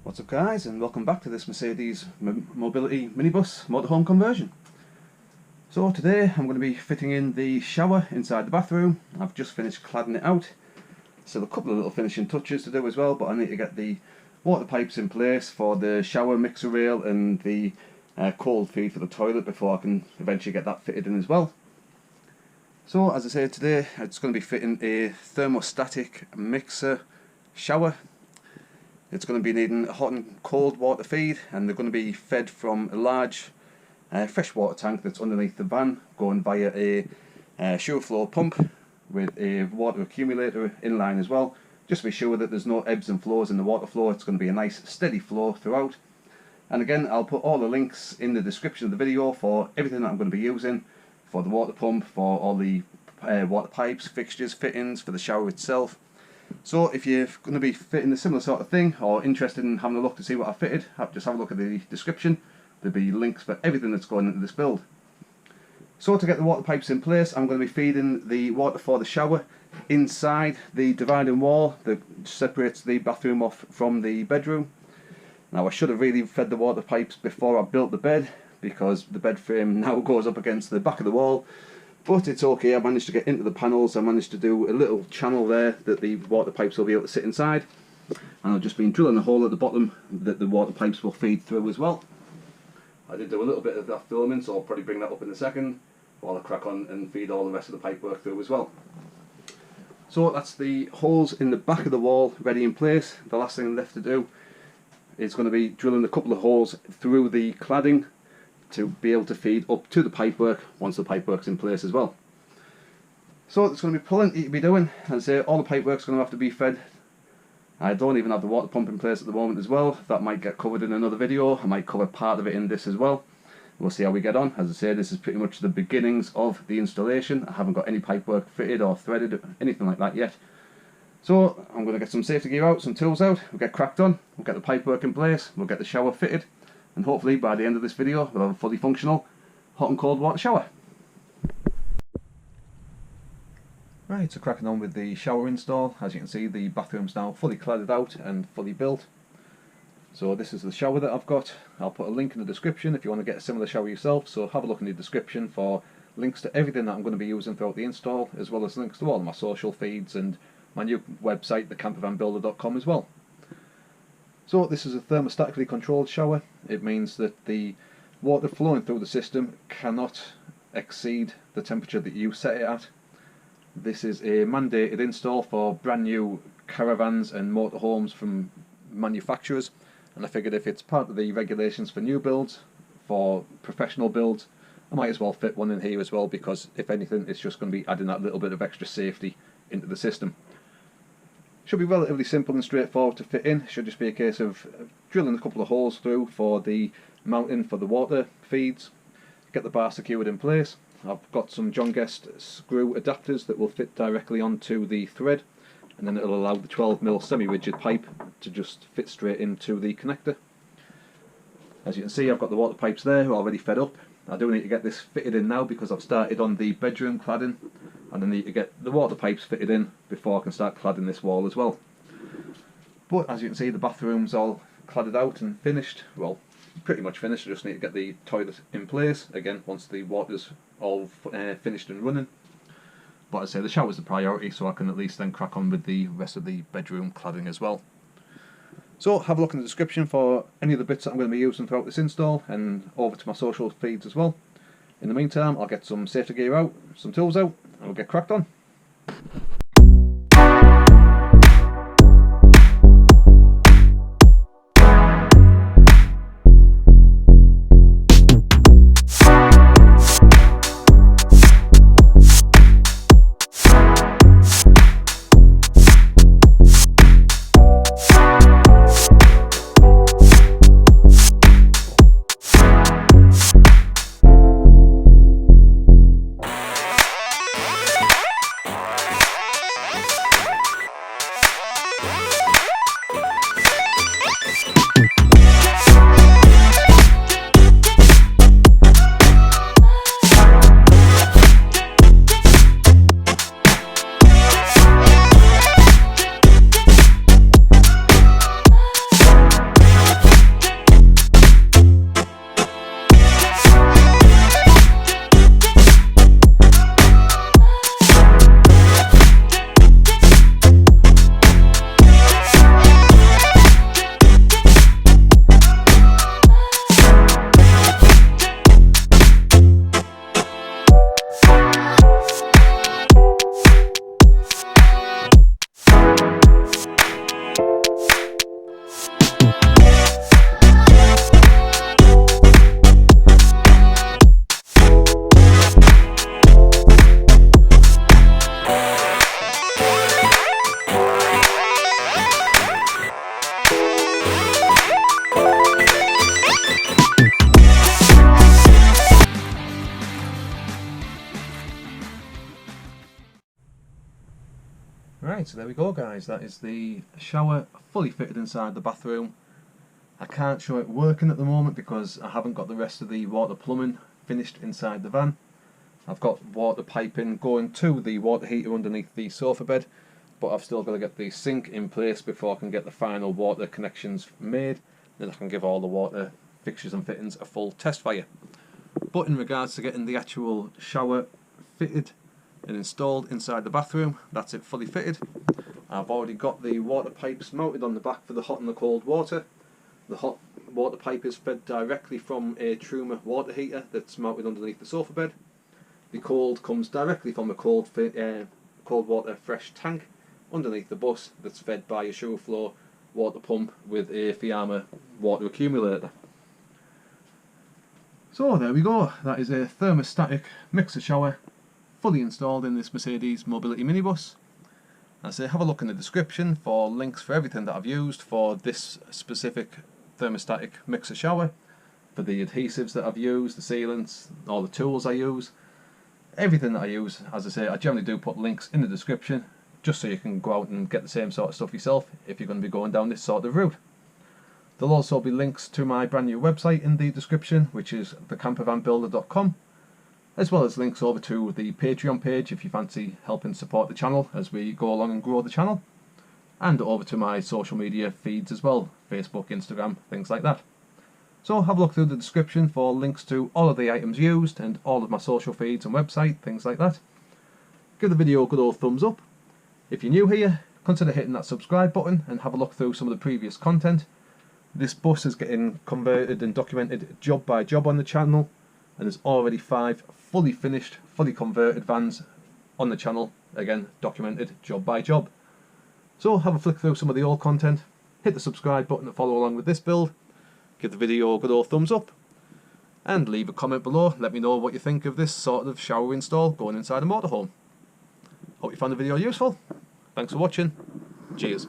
What's up guys, and welcome back to this Mercedes Mobility minibus motorhome conversion. So today I'm going to be fitting in the shower inside the bathroom. I've just finished cladding it out. Still a couple of little finishing touches to do as well, but I need to get the water pipes in place for the shower mixer rail and the cold feed for the toilet before I can eventually get that fitted in as well. So as I say, today it's going to be fitting a thermostatic mixer shower. It's going to be needing a hot and cold water feed, and they're going to be fed from a large freshwater tank that's underneath the van, going via a shower flow pump with a water accumulator inline as well, just to be sure that there's no ebbs and flows in the water flow. It's going to be a nice steady flow throughout. And again, I'll put all the links in the description of the video for everything that I'm going to be using, for the water pump, for all the water pipes, fixtures, fittings, for the shower itself. So if you're going to be fitting a similar sort of thing, or interested in having a look to see what I fitted, just have a look at the description. There'll be links for everything that's going into this build. So to get the water pipes in place, I'm going to be feeding the water for the shower inside the dividing wall that separates the bathroom off from the bedroom. Now I should have really fed the water pipes before I built the bed, because the bed frame now goes up against the back of the wall. But it's okay, I managed to get into the panels. I managed to do a little channel there that the water pipes will be able to sit inside. And I've just been drilling a hole at the bottom that the water pipes will feed through as well. I did do a little bit of that filming, so I'll probably bring that up in a second while I crack on and feed all the rest of the pipe work through as well. So that's the holes in the back of the wall ready in place. The last thing left to do is going to be drilling a couple of holes through the cladding to be able to feed up to the pipework once the pipework's in place as well. So there's going to be plenty to be doing. As I say, all the pipework's going to have to be fed. I don't even have the water pump in place at the moment as well. That might get covered in another video. I might cover part of it in this as well. We'll see how we get on. As I say, this is pretty much the beginnings of the installation. I haven't got any pipework fitted or threaded, anything like that yet. So I'm going to get some safety gear out, some tools out, we'll get cracked on, we'll get the pipework in place, we'll get the shower fitted, and hopefully by the end of this video we'll have a fully functional hot and cold water shower. Right, so cracking on with the shower install. As you can see, the bathroom's now fully cladded out and fully built. So this is the shower that I've got. I'll put a link in the description if you want to get a similar shower yourself, so have a look in the description for links to everything that I'm going to be using throughout the install, as well as links to all of my social feeds and my new website, thecampervanbuilder.com, as well. So this is a thermostatically controlled shower. It means that the water flowing through the system cannot exceed the temperature that you set it at. This is a mandated install for brand new caravans and motorhomes from manufacturers, and I figured if it's part of the regulations for new builds, for professional builds, I might as well fit one in here as well, because if anything it's just going to be adding that little bit of extra safety into the system. Should be relatively simple and straightforward to fit in. Should just be a case of drilling a couple of holes through for the mounting for the water feeds, get the bar secured in place. I've got some John Guest screw adapters that will fit directly onto the thread, and then it'll allow the 12mm semi-rigid pipe to just fit straight into the connector. As you can see, I've got the water pipes there already fed up. I do need to get this fitted in now because I've started on the bedroom cladding, and I need to get the water pipes fitted in before I can start cladding this wall as well. But as you can see, the bathroom's all cladded out and finished. Well, pretty much finished. I just need to get the toilet in place again once the water's all finished and running. But as I say, the shower's the priority, so I can at least then crack on with the rest of the bedroom cladding as well. So have a look in the description for any of the bits that I'm going to be using throughout this install, and over to my social feeds as well. In the meantime, I'll get some safety gear out, some tools out, and we'll get cracked on. Right, so there we go guys, that is the shower fully fitted inside the bathroom. I can't show it working at the moment because I haven't got the rest of the water plumbing finished inside the van. I've got water piping going to the water heater underneath the sofa bed, but I've still got to get the sink in place before I can get the final water connections made. Then I can give all the water fixtures and fittings a full test fire. But in regards to getting the actual shower fitted and installed inside the bathroom, that's it fully fitted. I've already got the water pipes mounted on the back for the hot and the cold water. The hot water pipe is fed directly from a Truma water heater that's mounted underneath the sofa bed. The cold comes directly from a cold water fresh tank underneath the bus that's fed by a shower floor water pump with a Fiamma water accumulator. So there we go, that is a thermostatic mixer shower fully installed in this Mercedes mobility minibus. I say have a look in the description for links for everything that I've used for this specific thermostatic mixer shower, for the adhesives that I've used, the sealants, all the tools I use, everything that I use. As I say, I generally do put links in the description just so you can go out and get the same sort of stuff yourself if you're going to be going down this sort of route. There'll also be links to my brand new website in the description, which is thecampervanbuilder.com, as well as links over to the Patreon page if you fancy helping support the channel as we go along and grow the channel, and over to my social media feeds as well, Facebook, Instagram, things like that. So have a look through the description for links to all of the items used and all of my social feeds and website, things like that. Give the video a good old thumbs up. If you're new here, consider hitting that subscribe button and have a look through some of the previous content. This bus is getting converted and documented job by job on the channel, and there's already 5 fully finished, fully converted vans on the channel, again documented job by job. So have a flick through some of the old content, hit the subscribe button to follow along with this build, give the video a good old thumbs up, and leave a comment below. Let me know what you think of this sort of shower install going inside a motorhome. Hope you found the video useful. Thanks for watching. Cheers.